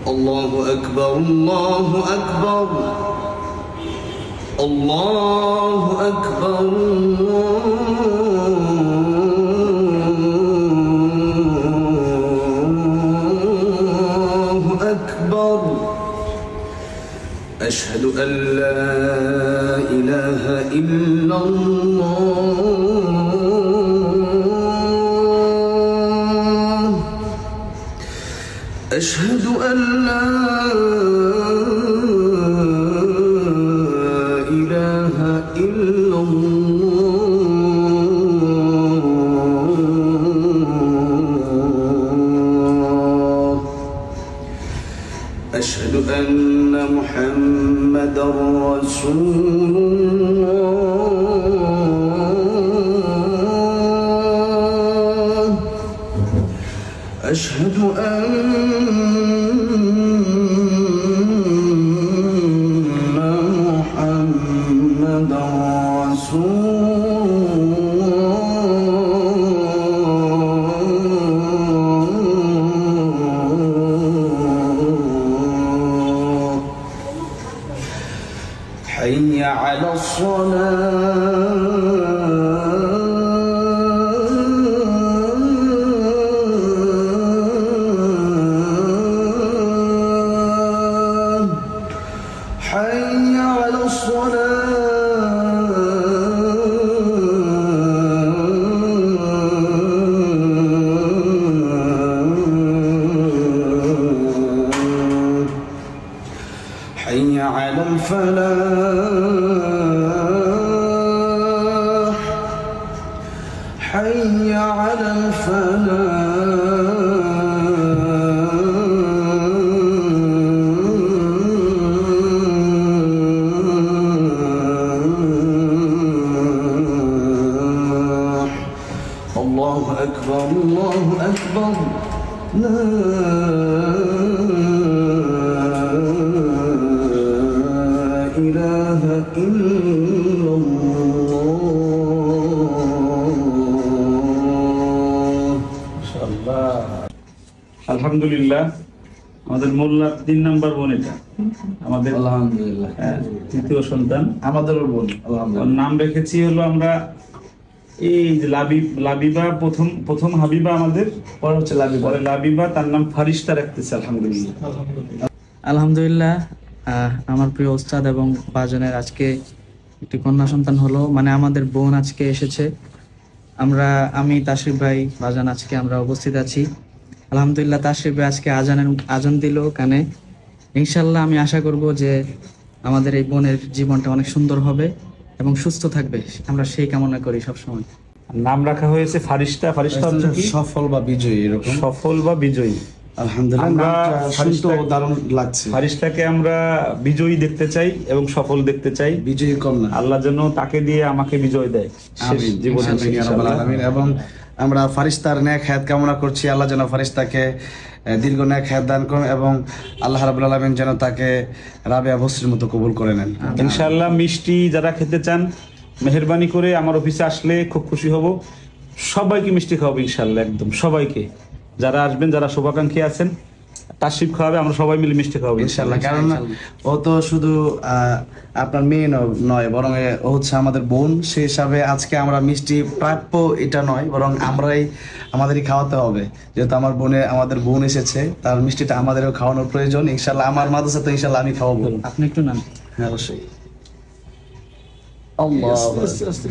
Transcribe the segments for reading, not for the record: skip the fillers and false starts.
الله أكبر الله أكبر الله أكبر الله أكبر أشهد أن لا إله إلا الله أشهد أن لا إله إلا الله أشهد أن محمدا رسول الله أشهد أن محمدا رسول الله حي على الصلاة حي على الصلاة حي على الفلاح حي على الفلاح الله أكبر الله أكبر لا إله إلا الله মাশাআল্লাহ আলহামদুলিল্লাহ আমাদের মোল্লার 3 নাম্বার বোন এটা আমাদের আলহামদুলিল্লাহ তৃতীয় সন্তান আমাদেরও বোন ওর আলহামদুলিল্লাহ নাম রেখেছি হলো আমরা এই যে লাবিবা প্রথম হাবিবা আমাদের পরে হচ্ছে লাবিবা পরে লাবিবা তার নাম ফারিস্তা রাখতেছে আলহামদুলিল্লাহ আলহামদুলিল্লাহ আমার প্রিয় ওস্তাদ এবং বাজনের আজকে একটি কন্যা সন্তান হলো, মানে আমাদের বোন আজকে এসেছে। আমি তাশরিফ ভাই বাজান আজকে আমরা উপস্থিত আছি। আলহামদুলিল্লাহ তাশরিফ ভাই আজকে আজান দিল কানে। ইনশাল্লাহ আমি আশা করব যে আমাদের এই বোনের জীবনটা অনেক সুন্দর হবে এবং সুস্থ থাকবে, আমরা সেই কামনা করি সবসময়। নাম রাখা হয়েছে ফারিস্তা অর্থ কি? সফল বা বিজয়ী, এরকম সফল বা বিজয়ী। আলহামদুলিল্লাহ শুনতেও দারুণ লাগছে। ফারিস্তাকে আমরা বিজয়ী দেখতে চাই এবং সফল দেখতে চাই। বিজয়ী কন্যা আল্লাহ যেন তাকে দিয়ে আমাকে বিজয় দেয় শেষ জীবনে ইনশাআল্লাহ। এবং আমরা ফারিস্তার নেক হায়াত কামনা করছি। আল্লাহ যেন ফারিস্তাকে দীর্ঘ নেক হায়াত দান করেন এবং আল্লাহ রাব্বুল আলামিন যেন তাকে রাবেয়া বসরির মতো কবুল করে নেন ইনশাআল্লাহ। মিষ্টি যারা খেতে চান মেহেরবানি করে আমার অফিসে আসলে খুব খুশি হব। সবাইকে মিষ্টি খাওয়াবো ইনশাআল্লাহ, একদম সবাইকে। যারা আসবেন, যারা শুভাকাঙ্ক্ষী আছেন, তাশরিফ খাওয়াবে, আমরা সবাই মিলে মিষ্টি খাওয়াবো ইনশাআল্লাহ। কারণ ও তো শুধু আপনার মেয়ে নয়, বরং ও হচ্ছে আমাদের বোন। সেই হিসাবে আজকে আমরা মিষ্টি প্রাপ্য এটা নয়, বরং আমাদেরই খাওয়াতে হবে। যেহেতু আমাদের বোন এসেছে, তার মিষ্টিটা আমাদেরও খাওয়ানোর প্রয়োজন। ইনশাআল্লাহ আমার মাদ্রাসা তো ইনশাআল্লাহ আমি খাওয়াবো। আপনি একটু নাম। হ্যাঁ অবশ্যই।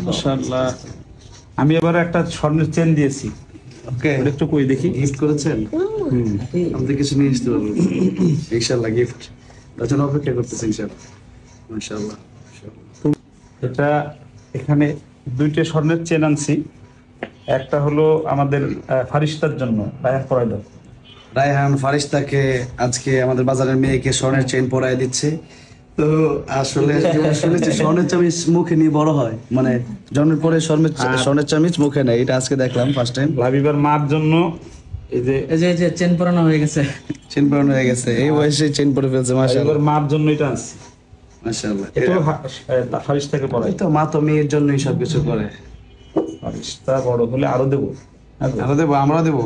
মাশাআল্লাহ। আমি এবার একটা স্বর্ণের চেন দিয়েছি, ওকে একটু কই দেখি। গিফট করেছেন? আমাদের কিছু নিয়ে আসতে পারবো ইনশাআল্লাহ। গিফট তার জন্য অপেক্ষা করতেছি ইনশাআল্লাহ। মাশাআল্লাহ। এটা এখানে 2টা স্বর্ণের চেন আনছি। একটা হলো আমাদের ফারিস্তার জন্য, রায়হান পরাই দাও। রায়হান ফারিস্তাকে আজকে আমাদের বাজারের মেয়েকে স্বর্ণের চেইন পরায় দিচ্ছে। তো আসলে শুনেছি স্বর্ণের চামিচ মুখে নিয়ে বড় হয়, মানে জন্মের পরে স্বর্ণের চামিচ মুখে নেয়। এটা আজকে দেখলাম ফার্স্ট টাইম। লাবিবার মার জন্য এই যে চেন পরানো হয়ে গেছে, চেন পরানো হয়ে গেছে, এই বয়সে চেন পরে ফেলছে। মাশাআল্লাহ। মার জন্য এটা আনছি। মাশাআল্লাহ। এটা ফারিস্তাকে পরাই। তো মা তো মেয়ের জন্যই সবকিছু করে। ফারিস্তা বড় হলে আরো দেবো, আমরা দেবো।